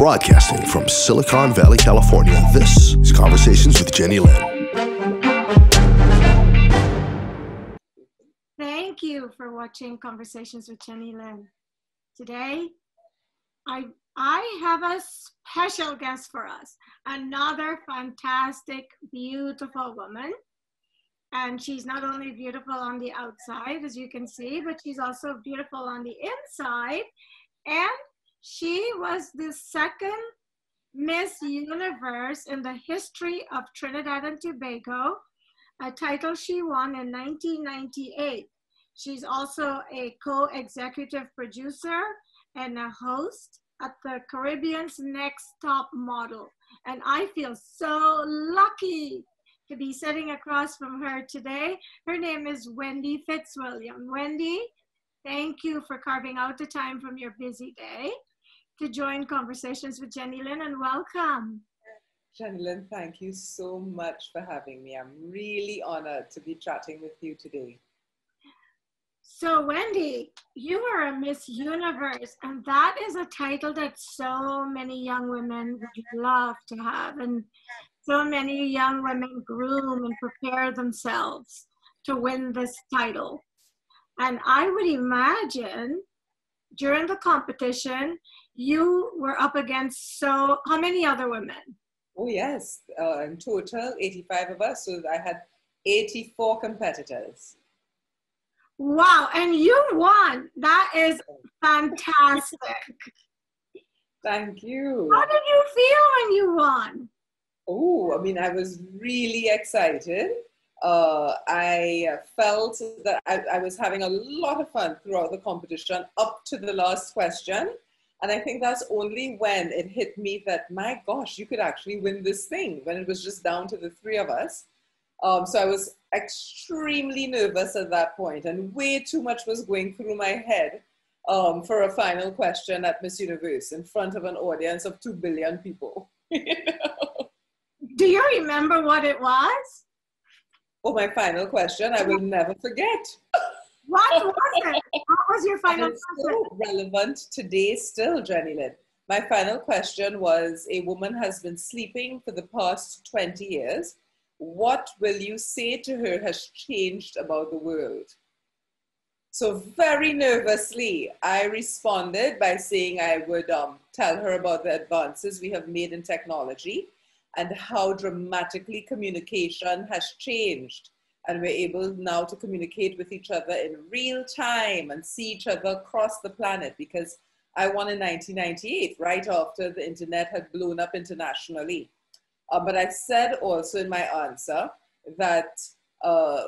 Broadcasting from Silicon Valley, California, this is Conversations with Jennylyn. Thank you for watching Conversations with Jennylyn. Today, I have a special guest for us, another fantastic, beautiful woman. And she's not only beautiful on the outside, as you can see, but she's also beautiful on the inside. And she was the second Miss Universe in the history of Trinidad and Tobago, a title she won in 1998. She's also a co-executive producer and a host at the Caribbean's Next Top Model. And I feel so lucky to be sitting across from her today. Her name is Wendy Fitzwilliam. Wendy, thank you for carving out the time from your busy day to join Conversations with Jennylyn, and welcome. Jennylyn, thank you so much for having me. I'm really honored to be chatting with you today. So Wendy, you are a Miss Universe, and that is a title that so many young women would love to have, and so many young women groom and prepare themselves to win this title. And I would imagine during the competition, you were up against how many other women? Oh yes, in total 85 of us, so I had 84 competitors. Wow, and you won. That is fantastic. Thank you. How did you feel when you won? Oh, I mean, I was really excited. I felt that I was having a lot of fun throughout the competition up to the last question. And I think that's only when it hit me that, my gosh, you could actually win this thing, when it was just down to the three of us. So I was extremely nervous at that point, and way too much was going through my head for a final question at Miss Universe in front of an audience of 2 billion people. Do you remember what it was? Oh, my final question, I will never forget. What was it? What was your final question? It's question? so relevant today still, Jennylyn. My final question was, a woman has been sleeping for the past 20 years. What will you say to her has changed about the world? So very nervously, I responded by saying I would tell her about the advances we have made in technology and how dramatically communication has changed. And we're able now to communicate with each other in real time and see each other across the planet, because I won in 1998, right after the internet had blown up internationally. But I said also in my answer that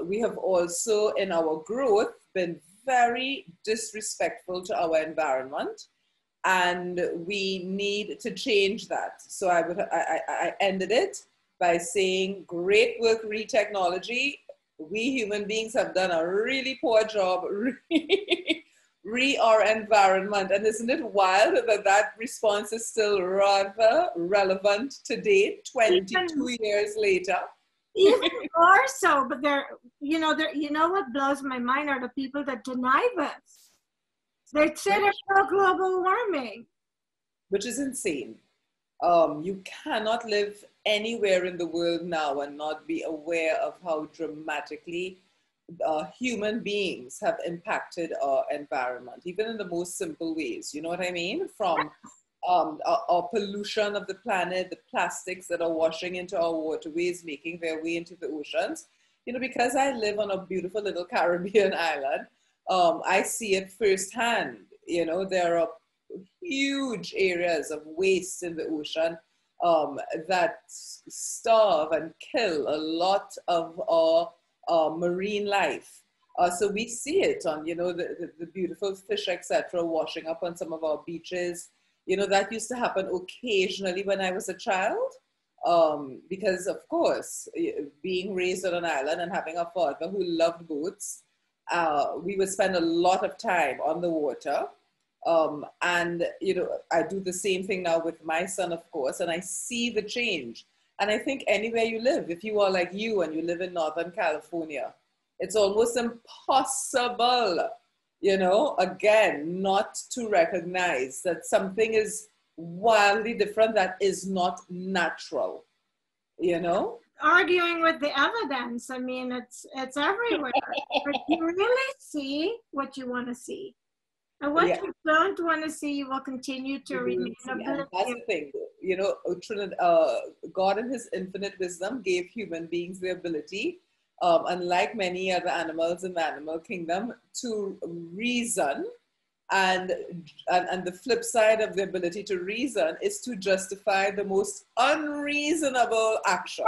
we have also, in our growth, been very disrespectful to our environment, and we need to change that. So I ended it by saying, great work, re-technology. We human beings have done a really poor job re our environment. And isn't it wild that that response is still rather relevant today, 22 years later? Even more so, but you know what blows my mind are the people that deny this. They say there's no global warming. Which is insane. You cannot live anywhere in the world now and not be aware of how dramatically human beings have impacted our environment, even in the most simple ways. You know what I mean? From our pollution of the planet, the plastics that are washing into our waterways, making their way into the oceans. You know, because I live on a beautiful little Caribbean island, I see it firsthand. You know, there are huge areas of waste in the ocean that starve and kill a lot of our marine life. So we see it on, you know, the beautiful fish, etc., washing up on some of our beaches. You know, that used to happen occasionally when I was a child, because of course, being raised on an island and having a father who loved boats, we would spend a lot of time on the water. And, you know, I do the same thing now with my son, of course, and I see the change. And I think anywhere you live, if you are like you and you live in Northern California, it's almost impossible, you know, again, not to recognize that something is wildly different that is not natural, you know? Arguing with the evidence. I mean, it's everywhere. But you really see what you want to see. And what Yeah. you don't want to see, you will continue to remain And that's oblivious. the thing, you know, God in his infinite wisdom gave human beings the ability, unlike many other animals in the animal kingdom, to reason. And the flip side of the ability to reason is to justify the most unreasonable actions.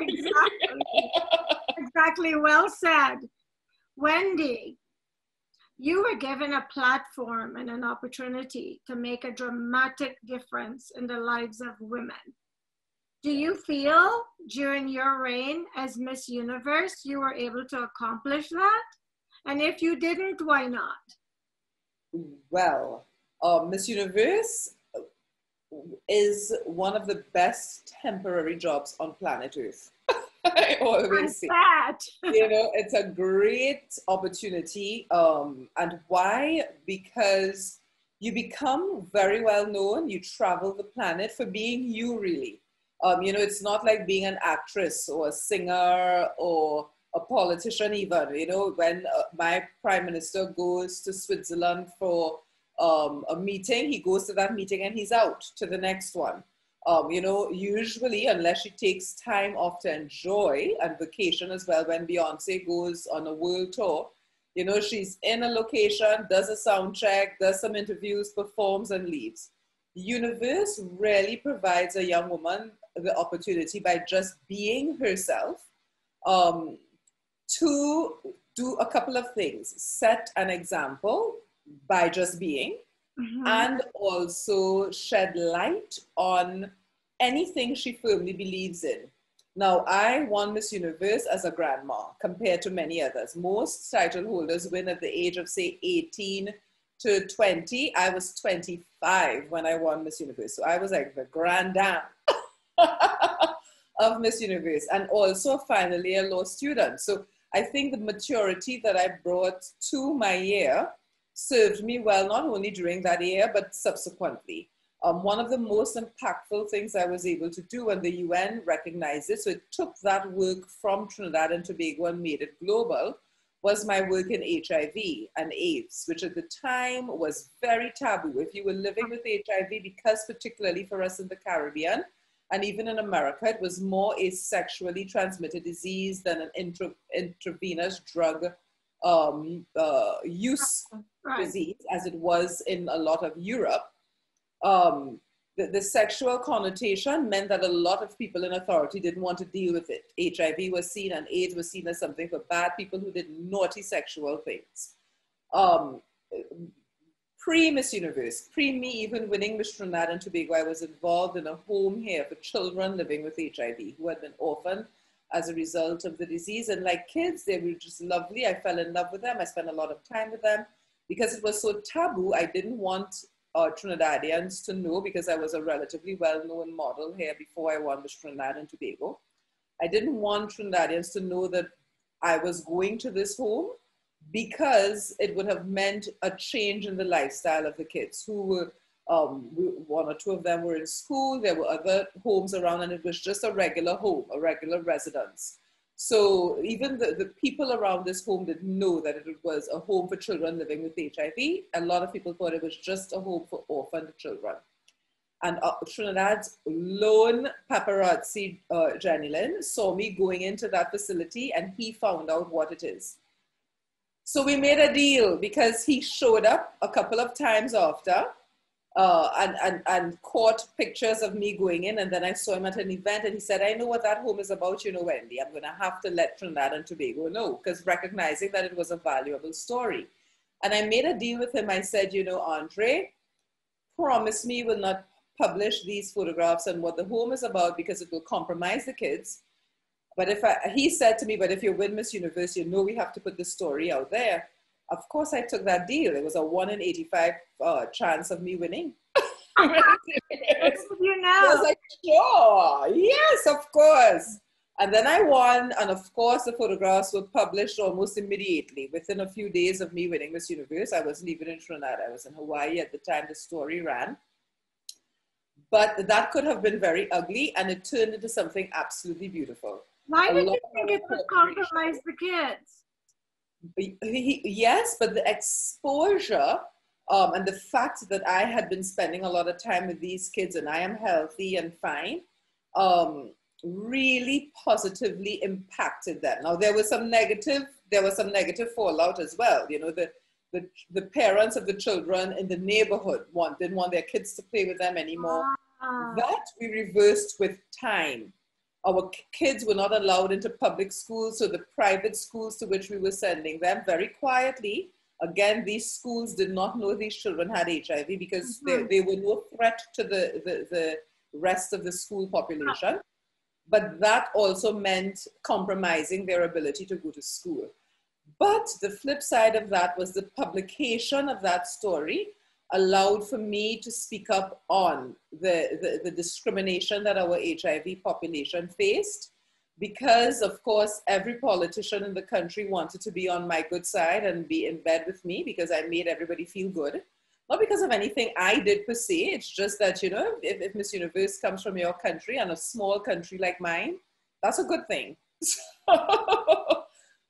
Exactly. Exactly. Well said. Wendy, you were given a platform and an opportunity to make a dramatic difference in the lives of women. Do you feel during your reign as Miss Universe you were able to accomplish that? And if you didn't, why not? Well, Miss Universe is one of the best temporary jobs on planet Earth. I always say, you know, it's a great opportunity. And why? Because you become very well known. You travel the planet for being you, really. You know, it's not like being an actress or a singer or a politician even. You know, when my prime minister goes to Switzerland for a meeting, he goes to that meeting and he's out to the next one. You know, usually, unless she takes time off to enjoy and vacation as well, when Beyonce goes on a world tour, you know, she's in a location, does a sound check, does some interviews, performs and leaves. The universe really provides a young woman the opportunity by just being herself to do a couple of things. Set an example by just being, and also shed light on anything she firmly believes in. Now, I won Miss Universe as a grandma compared to many others. Most title holders win at the age of, say, 18 to 20. I was 25 when I won Miss Universe. So I was like the grand dame of Miss Universe, and also finally a law student. So I think the maturity that I brought to my year served me well, not only during that year, but subsequently. One of the most impactful things I was able to do, and the UN recognized it, so it took that work from Trinidad and Tobago and made it global, was my work in HIV and AIDS, which at the time was very taboo. If you were living with HIV, because particularly for us in the Caribbean, and even in America, it was more a sexually transmitted disease than an intravenous drug use disease, as it was in a lot of Europe. The sexual connotation meant that a lot of people in authority didn't want to deal with it. HIV was seen and AIDS was seen as something for bad people who did naughty sexual things. Pre-Miss Universe, pre-me even winning Miss Trinidad and Tobago, I was involved in a home here for children living with HIV who had been orphaned as a result of the disease. And like kids, they were just lovely. I fell in love with them. I spent a lot of time with them. Because it was so taboo, I didn't want Trinidadians to know, because I was a relatively well-known model here before I won Miss Trinidad and Tobago. I didn't want Trinidadians to know that I was going to this home, because it would have meant a change in the lifestyle of the kids who were, one or two of them were in school, there were other homes around, and it was just a regular home, a regular residence. So even the people around this home didn't know that it was a home for children living with HIV. A lot of people thought it was just a home for orphaned children. And Trinidad's lone paparazzi, Jennylyn, saw me going into that facility, and he found out what it is. So we made a deal, because he showed up a couple of times after and caught pictures of me going in. And then I saw him at an event, and he said, I know what that home is about, you know, Wendy. I'm going to have to let Trinidad and Tobago know, because recognizing that it was a valuable story. And I made a deal with him. I said, you know, Andre, promise me you will not publish these photographs and what the home is about, because it will compromise the kids. But he said to me, but if you win Miss Universe, you know we have to put the story out there. Of course, I took that deal. It was a 1 in 85 chance of me winning. You know. I was like, sure, yes, of course. And then I won, and of course, the photographs were published almost immediately. Within a few days of me winning Miss Universe, I wasn't even in Trinidad. I was in Hawaii at the time the story ran. But that could have been very ugly, and it turned into something absolutely beautiful. Why A did lot you think of it would cooperation. compromise the kids? Yes, but the exposure and the fact that I had been spending a lot of time with these kids and I am healthy and fine, really positively impacted them. Now there was some negative fallout as well. You know, the parents of the children in the neighborhood didn't want their kids to play with them anymore. That we reversed with time. Our kids were not allowed into public schools, so the private schools to which we were sending them very quietly. Again, these schools did not know these children had HIV because they were no threat to the rest of the school population. But that also meant compromising their ability to go to school. But the flip side of that was the publication of that story allowed for me to speak up on the discrimination that our HIV population faced, because of course every politician in the country wanted to be on my good side and be in bed with me because I made everybody feel good. Not because of anything I did per se, it's just that, you know, if Miss Universe comes from your country and a small country like mine, that's a good thing.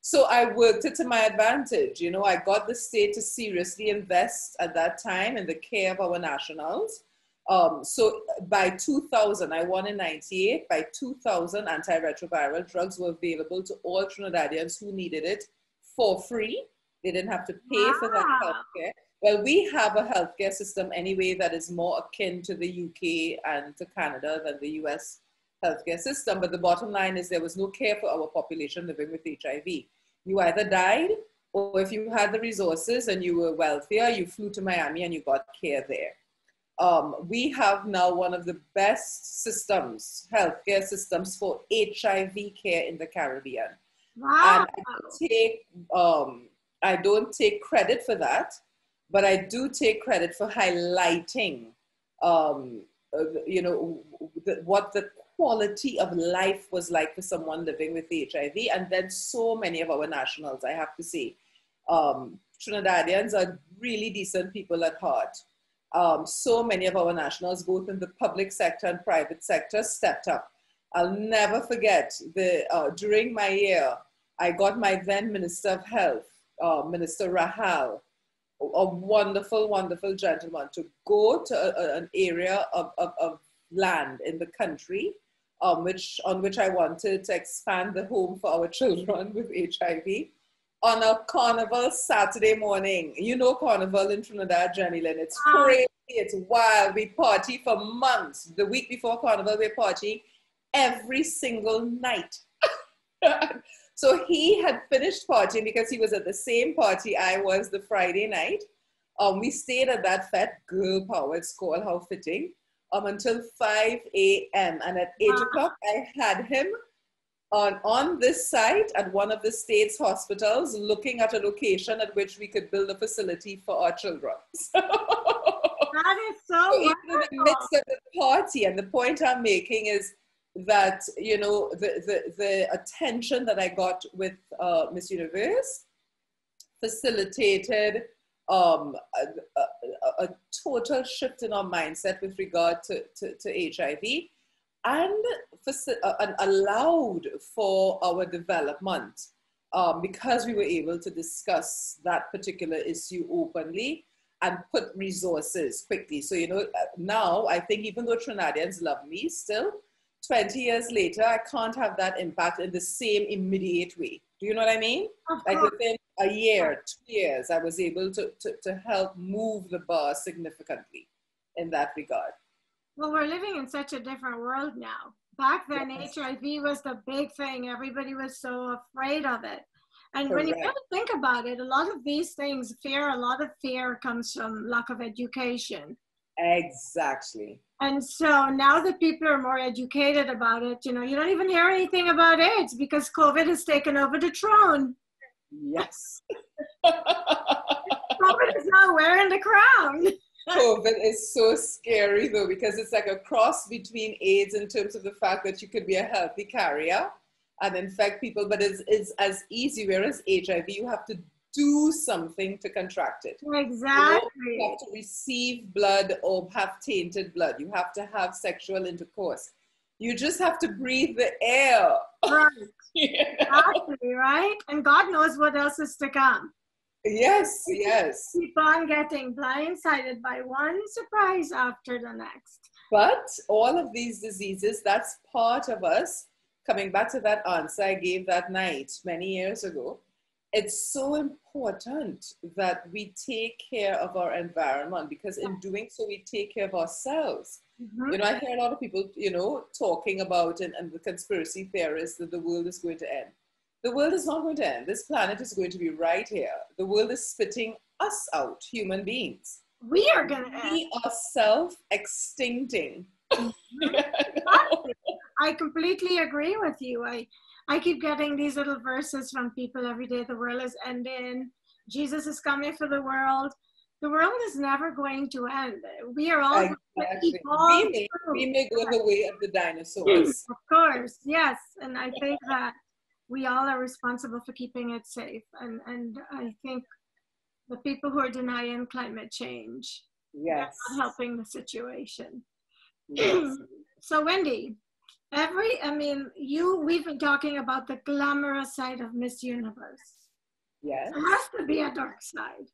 So I worked it to my advantage. You know, I got the state to seriously invest at that time in the care of our nationals. So by 2000, I won in 98. By 2000, antiretroviral drugs were available to all Trinidadians who needed it for free. They didn't have to pay for that healthcare. Well, we have a healthcare system anyway that is more akin to the UK and to Canada than the US healthcare system. But the bottom line is there was no care for our population living with HIV. You either died, or if you had the resources and you were wealthier, you flew to Miami and you got care there. We have now one of the best systems, healthcare systems for HIV care in the Caribbean. Wow. And I don't take credit for that, but I do take credit for highlighting, you know, what the quality of life was like for someone living with HIV. And then so many of our nationals, I have to say, Trinidadians are really decent people at heart. So many of our nationals, both in the public sector and private sector, stepped up. I'll never forget during my year, I got my then Minister of Health, Minister Rahal, a wonderful, wonderful gentleman, to go to an area of land in the country on which I wanted to expand the home for our children with HIV on a carnival Saturday morning. You know carnival in Trinidad, Jennylyn. It's crazy, it's wild. We party for months. The week before carnival, we party every single night. So he had finished partying because he was at the same party I was the Friday night. We stayed at that fete, girl power, it's called, how fitting, until 5 a.m. And at 8 o'clock, I had him on this site at one of the state's hospitals, looking at a location at which we could build a facility for our children. That is so even in the midst of the party, and the point I'm making is that, you know, the attention that I got with Miss Universe facilitated a total shift in our mindset with regard to HIV, and allowed for our development because we were able to discuss that particular issue openly and put resources quickly. So, you know, now I think even though Trinidadians love me still, 20 years later, I can't have that impact in the same immediate way. Do you know what I mean? Like within a year, 2 years, I was able to help move the bar significantly in that regard. Well, we're living in such a different world now. Back then, yes, HIV was the big thing. Everybody was so afraid of it. And Correct. When you really think about it, a lot of these things, a lot of fear comes from lack of education. Exactly. And so now that people are more educated about it, you know, you don't even hear anything about AIDS because COVID has taken over the throne. Yes. COVID is now wearing the crown. COVID is so scary though, because it's like a cross between AIDS in terms of the fact that you could be a healthy carrier and infect people, but it's as easy, whereas HIV, you have to do something to contract it. Exactly. You have to receive blood or have tainted blood. You have to have sexual intercourse. You just have to breathe the air. Right. You know? Exactly, right? And God knows what else is to come. Yes, yes. Keep on getting blindsided by one surprise after the next. But all of these diseases, that's part of us. Coming back to that answer I gave that night many years ago, it's so important that we take care of our environment, because in doing so, we take care of ourselves. Mm-hmm. You know, I hear a lot of people, you know, talking about and the conspiracy theorists that the world is going to end. The world is not going to end. This planet is going to be right here. The world is spitting us out, human beings. We are going to end. We are self-extincting. I completely agree with you. I keep getting these little verses from people every day. The world is ending. Jesus is coming for the world. The world is never going to end. We are all exactly. We may go the way of the dinosaurs. Of course, yes. And I think that we all are responsible for keeping it safe. And I think the people who are denying climate change, yes, they're not helping the situation. Yes. So Wendy, we've been talking about the glamorous side of Miss Universe. Yes. There has to be a dark side.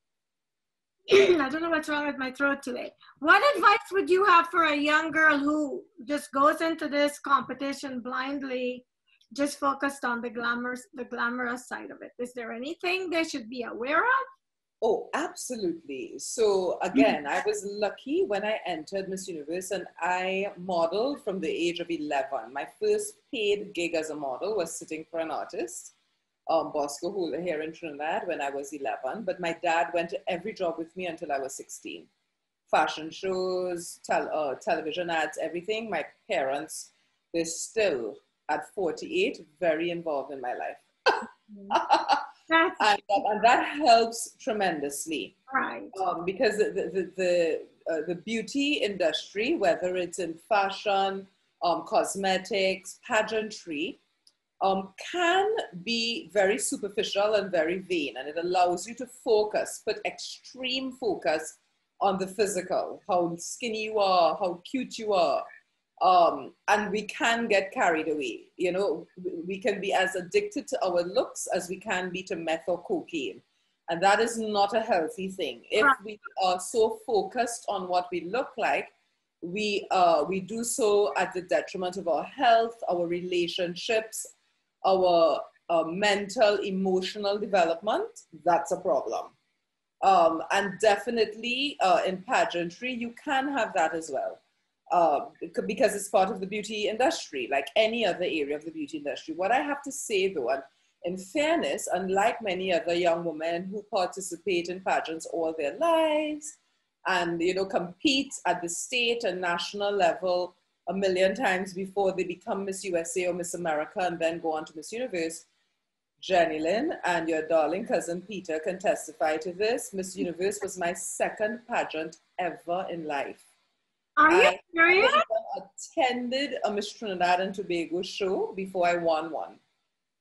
I don't know what's wrong with my throat today. What advice would you have for a young girl who just goes into this competition blindly, just focused on the glamorous side of it? Is there anything they should be aware of? Oh, absolutely. So again, I was lucky when I entered Miss Universe, and I modeled from the age of 11. My first paid gig as a model was sitting for an artist, Bosco Hula, here in Trinidad when I was 11. But my dad went to every job with me until I was 16. Fashion shows, television ads, everything. My parents, they're still at 48, very involved in my life. And that helps tremendously, right? Because the beauty industry, whether it's in fashion, cosmetics, pageantry, can be very superficial and very vain, and it allows you to put extreme focus on the physical, how skinny you are, how cute you are. And we can get carried away. You know, we can be as addicted to our looks as we can be to meth or cocaine. And that is not a healthy thing. If we are so focused on what we look like, we do so at the detriment of our health, our relationships, our mental, emotional development. That's a problem. And definitely in pageantry, you can have that as well. Because it's part of the beauty industry, like any other area of the beauty industry. What I have to say though, and in fairness, unlike many other young women who participate in pageants all their lives and, you know, compete at the state and national level a million times before they become Miss USA or Miss America and then go on to Miss Universe, Jennylyn and your darling cousin Peter can testify to this. Miss Universe was my second pageant ever in life. Are you serious? I attended a Miss Trinidad and Tobago show before I won one.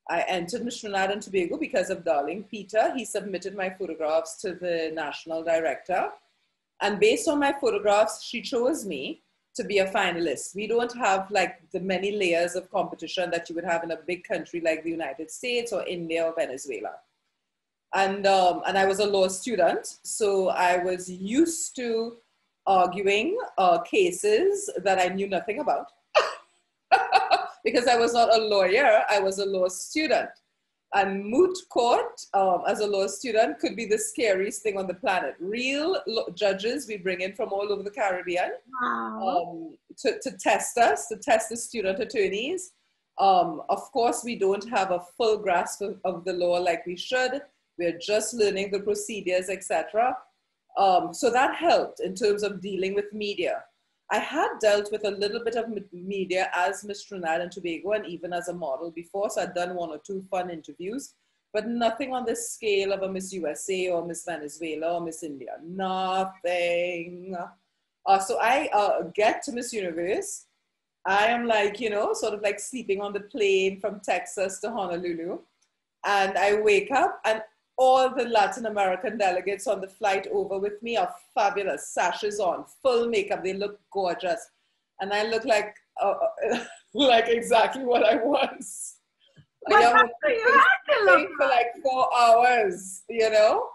I entered Miss Trinidad and Tobago because of darling Peter. He submitted my photographs to the national director. And based on my photographs, she chose me to be a finalist. We don't have like the many layers of competition that you would have in a big country like the United States or India or Venezuela. And I was a law student, so I was used to arguing cases that I knew nothing about. Because I was not a lawyer, I was a law student. And moot court as a law student could be the scariest thing on the planet. Real judges we bring in from all over the Caribbean to test us, to test the student attorneys. Of course, we don't have a full grasp of the law like we should. We're just learning the procedures, etc. So that helped in terms of dealing with media. I had dealt with a little bit of media as Miss Trinidad and Tobago and even as a model before, so I'd done 1 or 2 fun interviews, but nothing on the scale of a Miss USA or Miss Venezuela or Miss India, nothing. So I get to Miss Universe. I am like, you know, sort of like sleeping on the plane from Texas to Honolulu. And I wake up and all the Latin American delegates on the flight over with me are fabulous, sashes on, full makeup. They look gorgeous. And I look like exactly what I was. But You have to look for like 4 hours, you know?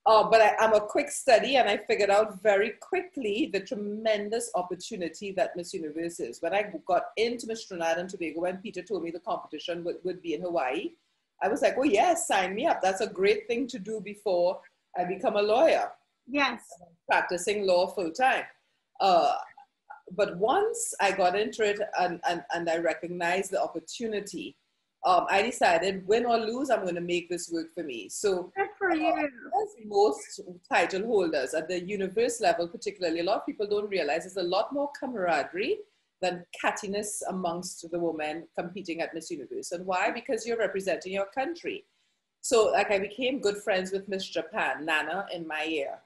But I'm a quick study, and I figured out very quickly the tremendous opportunity that Miss Universe is. When I got into Miss Trinidad and Tobago, when Peter told me the competition would be in Hawaii, I was like, oh yes, sign me up. That's a great thing to do before I become a lawyer. Yes. Practicing law full time. But once I got into it and I recognized the opportunity, I decided, win or lose, I'm going to make this work for me. So good for you. As most title holders at the universe level, particularly, a lot of people don't realize there's a lot more camaraderie than cattiness amongst the women competing at Miss Universe. And why? Because you're representing your country. So like I became good friends with Miss Japan, Nana, in my year.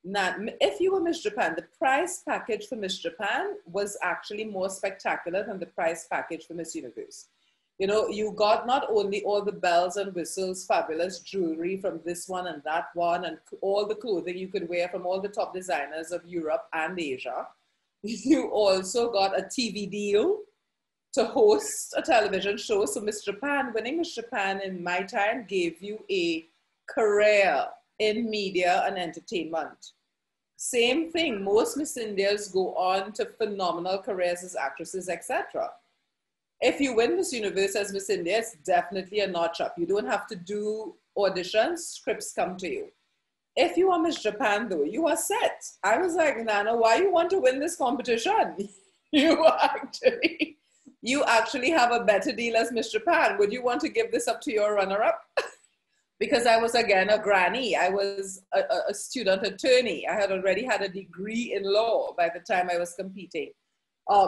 Now, if you were Miss Japan, the prize package for Miss Japan was actually more spectacular than the prize package for Miss Universe. You know, you got not only all the bells and whistles, fabulous jewelry from this one and that one, and all the clothing you could wear from all the top designers of Europe and Asia. You also got a TV deal to host a television show. So Miss Japan, winning Miss Japan in my time gave you a career in media and entertainment. Same thing, most Miss Indias go on to phenomenal careers as actresses, etc. If you win Miss Universe as Miss India, it's definitely a notch up. You don't have to do auditions, scripts come to you. If you are Miss Japan though, you are set. I was like, Nana, why you want to win this competition? You actually have a better deal as Miss Japan. Would you want to give this up to your runner-up? Because I was, again, a granny. I was a student attorney. I had already had a degree in law by the time I was competing.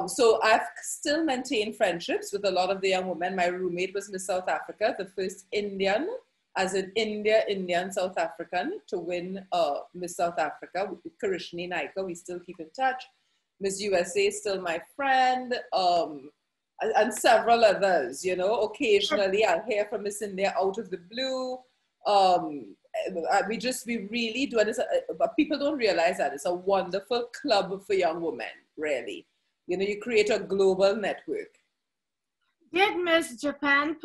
So I've still maintained friendships with a lot of the young women. My roommate was Miss South Africa, the first Indian, as an Indian South African to win Miss South Africa. Karishni Naika, we still keep in touch. Miss USA is still my friend. And several others, you know. Occasionally I'll hear from Miss India out of the blue. We really do, and but people don't realize that it's a wonderful club for young women, really. You know, you create a global network. Did Miss Japan,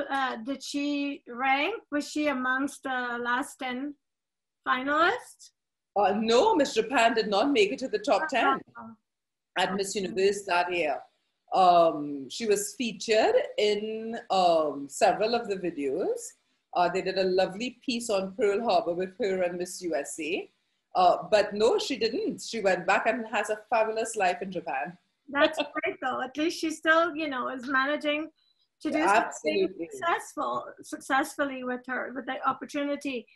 did she rank? Was she amongst the last 10 finalists? No, Miss Japan did not make it to the top 10 at Miss Universe that year. She was featured in several of the videos. They did a lovely piece on Pearl Harbor with her and Miss USA. But no, she didn't. She went back and has a fabulous life in Japan. That's great though. At least she still, you know, is managing to do something successfully with the opportunity.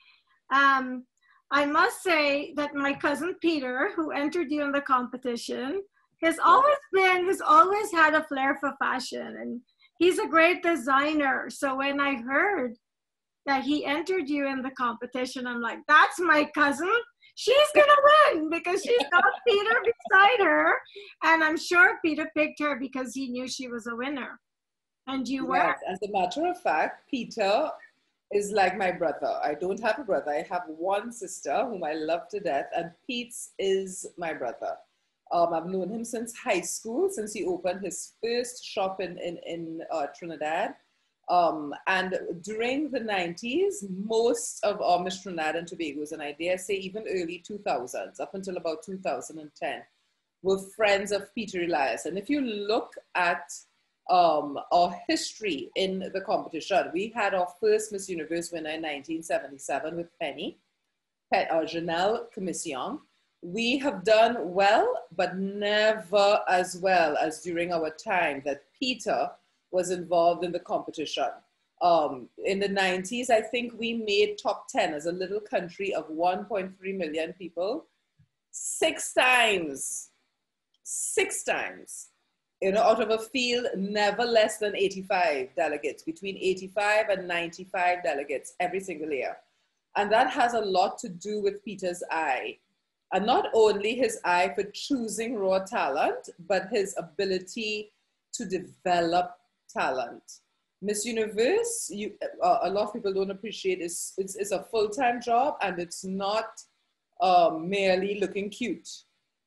I must say that my cousin Peter, who entered you in the competition, has always had a flair for fashion, and he's a great designer. So when I heard that he entered you in the competition, I'm like, that's my cousin. She's gonna win because she's got Peter beside her, and I'm sure Peter picked her because he knew she was a winner. And you were. Yes, as a matter of fact, Peter is like my brother. I don't have a brother. I have one sister whom I love to death, and Pete is my brother. I've known him since high school, since he opened his first shop in Trinidad. And during the 90s, most of our Miss Trinidad and Tobago's, and I dare say even early 2000s, up until about 2010, were friends of Peter Elias. And if you look at our history in the competition, we had our first Miss Universe winner in 1977 with Janelle Commission. We have done well, but never as well as during our time that Peter was involved in the competition. In the 90s, I think we made top 10 as a little country of 1.3 million people, 6 times, you know, out of a field never less than 85 delegates, between 85 and 95 delegates every single year. And that has a lot to do with Peter's eye. And not only his eye for choosing raw talent, but his ability to develop talent. Miss Universe, a lot of people don't appreciate, it's a full-time job, and it's not merely looking cute.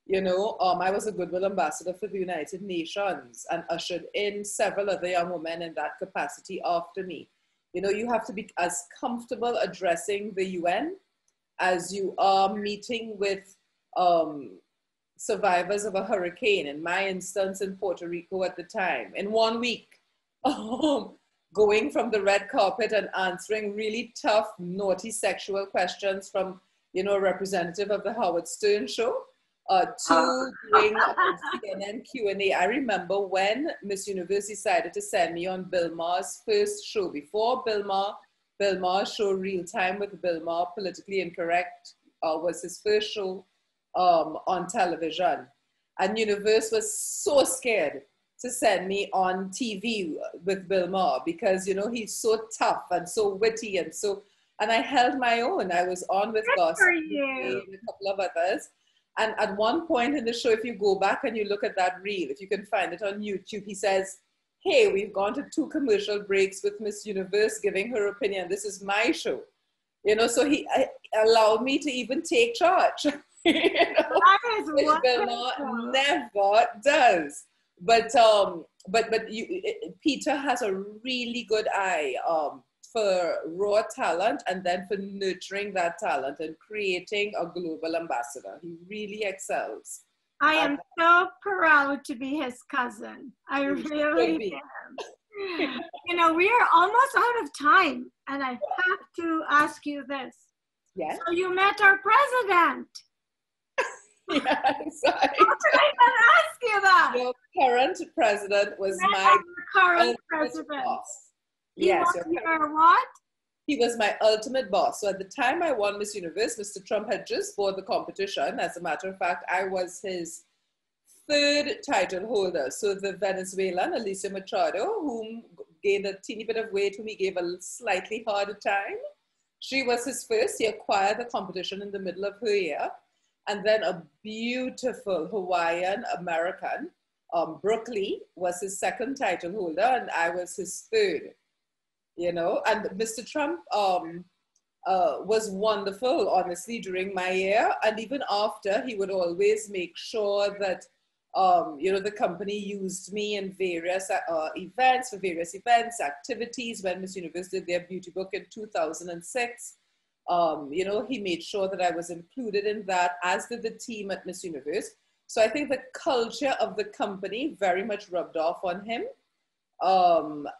You know, I was a Goodwill ambassador for the United Nations and ushered in several other young women in that capacity after me. You know, you have to be as comfortable addressing the UN as you are meeting with survivors of a hurricane. In my instance, in Puerto Rico at the time, in 1 week, going from the red carpet and answering really tough, naughty sexual questions from, you know, a representative of the Howard Stern show, to doing CNN Q&A. I remember when Miss Universe decided to send me on Bill Maher's first show. Before Bill Maher's show, Real Time with Bill Maher, Politically Incorrect, was his first show on television. And Universe was so scared to send me on TV with Bill Maher because, you know, he's so tough and so witty and so, and I held my own. I was on with Gossip and a couple of others. And at one point in the show, if you go back and you look at that reel, if you can find it on YouTube, he says, hey, we've gone to 2 commercial breaks with Miss Universe giving her opinion. This is my show. You know, so he allowed me to even take charge, you know, which Bill Maher never does. But Peter has a really good eye for raw talent and then for nurturing that talent and creating a global ambassador. He really excels. I am so proud to be his cousin. I really am. You know, we are almost out of time, and I have to ask you this. Yes. So you met our president. Yes. How could I not ask you that? Your current president was my current president. Boss. Yes. What? He was my ultimate boss. So at the time I won Miss Universe, Mr. Trump had just won the competition. As a matter of fact, I was his 3rd title holder. So the Venezuelan, Alicia Machado, whom gained a teeny bit of weight, whom he gave a slightly harder time. She was his first. He acquired the competition in the middle of her year. And then a beautiful Hawaiian American, Brooke Lee, was his 2nd title holder, and I was his 3rd. You know, and Mr. Trump was wonderful, honestly, during my year. And even after, he would always make sure that, you know, the company used me in various events, for various events, activities. When Miss Universe did their beauty book in 2006, you know, he made sure that I was included in that, as did the team at Miss Universe. So I think the culture of the company very much rubbed off on him. And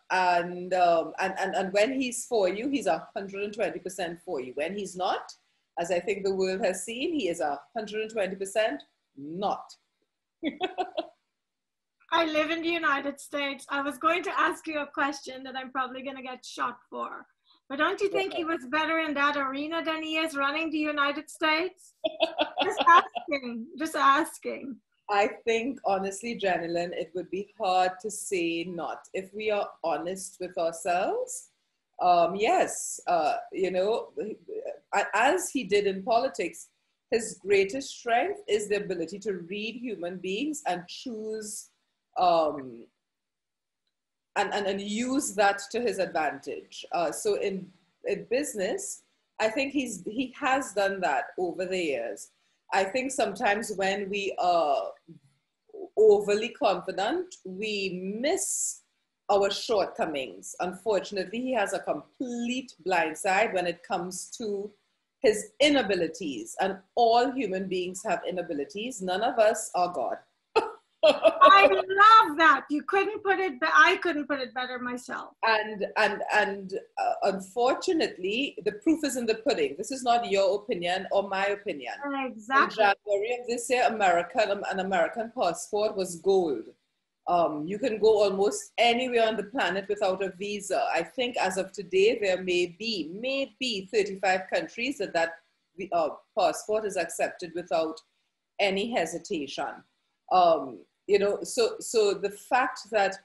when he's for you, he's 120% for you. When he's not, as I think the world has seen, he is 120% not. I live in the United States. I was going to ask you a question that I'm probably going to get shot for. But don't you think he was better in that arena than he is running the United States? Just asking. I think, honestly, Jennylyn, it would be hard to say not. If we are honest with ourselves, yes, you know, as he did in politics, his greatest strength is the ability to read human beings and choose and use that to his advantage. So in business, I think he has done that over the years. I think sometimes when we are overly confident, we miss our shortcomings. Unfortunately, he has a complete blind side when it comes to his inabilities. And all human beings have inabilities. None of us are God. I love that. You couldn't put it, I couldn't put it better myself. And unfortunately, the proof is in the pudding. This is not your opinion or my opinion. Exactly. In January of this year, an American passport was gold. You can go almost anywhere on the planet without a visa. I think as of today, there may be 35 countries that passport is accepted without any hesitation. You know, so the fact that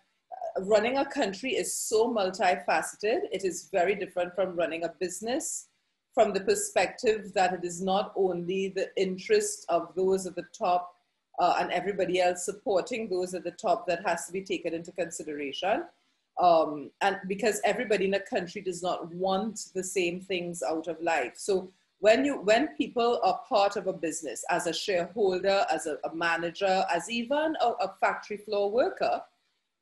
running a country is so multifaceted, it is very different from running a business, from the perspective that it is not only the interest of those at the top and everybody else supporting those at the top that has to be taken into consideration. And because everybody in the country does not want the same things out of life. So when people are part of a business, as a shareholder, as a manager, as even a factory floor worker,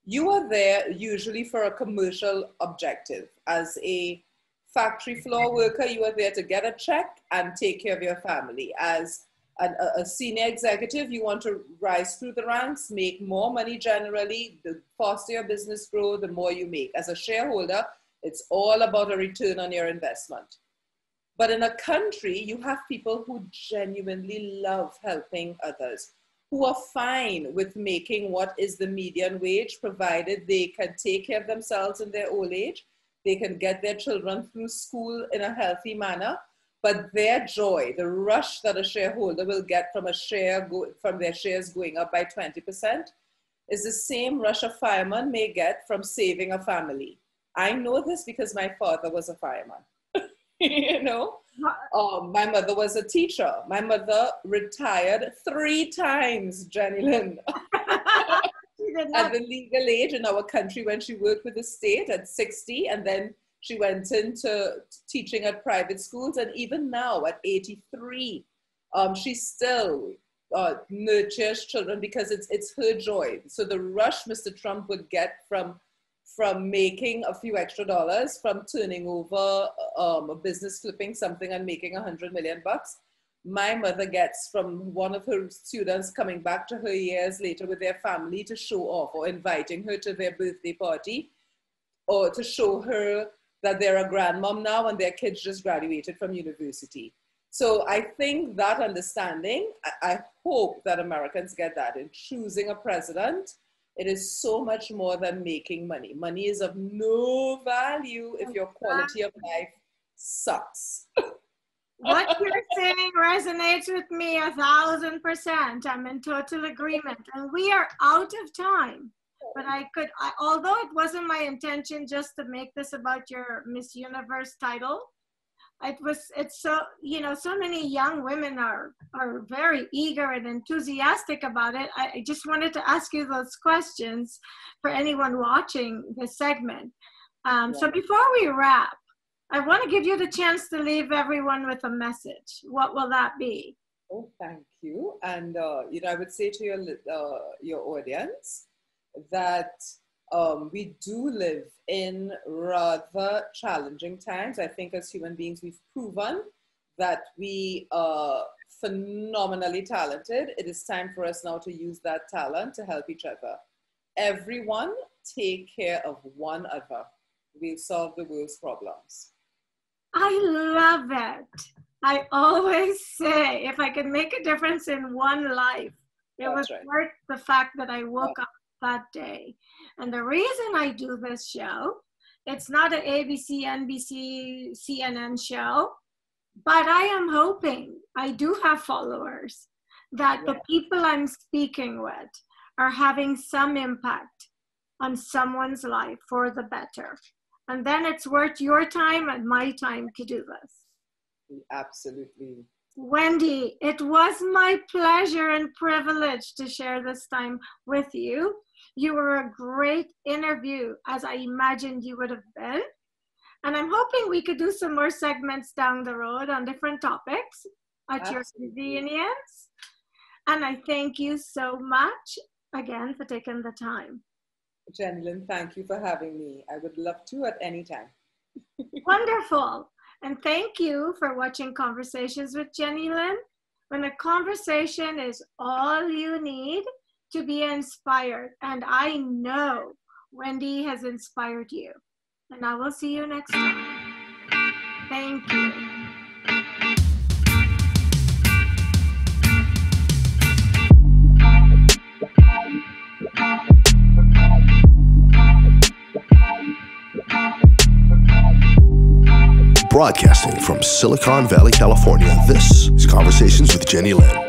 you are there usually for a commercial objective. As a factory floor worker, you are there to get a check and take care of your family. As a senior executive, you want to rise through the ranks, make more money generally. The faster your business grows, the more you make. As a shareholder, it's all about a return on your investment. But in a country, you have people who genuinely love helping others, who are fine with making what is the median wage, provided they can take care of themselves in their old age, they can get their children through school in a healthy manner. But their joy, the rush that a shareholder will get from from their shares going up by 20%, is the same rush a fireman may get from saving a family. I know this because my father was a fireman. You know, my mother was a teacher. My mother retired 3 times, Jennylyn, at the legal age in our country when she worked with the state at 60, and then she went into teaching at private schools. And even now at 83, she still nurtures children because it's her joy. So the rush Mr. Trump would get from making a few extra dollars, from turning over a business, flipping something and making $100 million, my mother gets from one of her students coming back to her years later with their family to show off, or inviting her to their birthday party, or to show her that they're a grandmom now and their kids just graduated from university. So I think that understanding, I hope that Americans get that in choosing a president. It is so much more than making money. Money is of no value if your quality of life sucks. What you're saying resonates with me 1,000%. I'm in total agreement. And we are out of time. But although it wasn't my intention just to make this about your Miss Universe title, it's so, you know, so many young women are very eager and enthusiastic about it. I just wanted to ask you those questions for anyone watching this segment. So before we wrap, I want to give you the chance to leave everyone with a message. What will that be? Oh, thank you. And you know, I would say to your audience that we do live in rather challenging times. I think as human beings, we've proven that we are phenomenally talented. It is time for us now to use that talent to help each other. Everyone take care of one another. We'll solve the world's problems. I love it. I always say, if I can make a difference in one life, it was worth the fact that I woke up that day. And the reason I do this show, it's not an ABC, NBC, CNN show, but I am hoping, I do have followers, that the people I'm speaking with are having some impact on someone's life for the better. And then it's worth your time and my time to do this. Absolutely. Wendy, it was my pleasure and privilege to share this time with you. You were a great interview, as I imagined you would have been. And I'm hoping we could do some more segments down the road on different topics at your convenience. And I thank you so much again for taking the time. Jennylyn, thank you for having me. I would love to at any time. Wonderful. And thank you for watching Conversations with Jennylyn. When a conversation is all you need to be inspired. And I know Wendy has inspired you. And I will see you next time. Thank you. Broadcasting from Silicon Valley, California, this is Conversations with Jennylyn.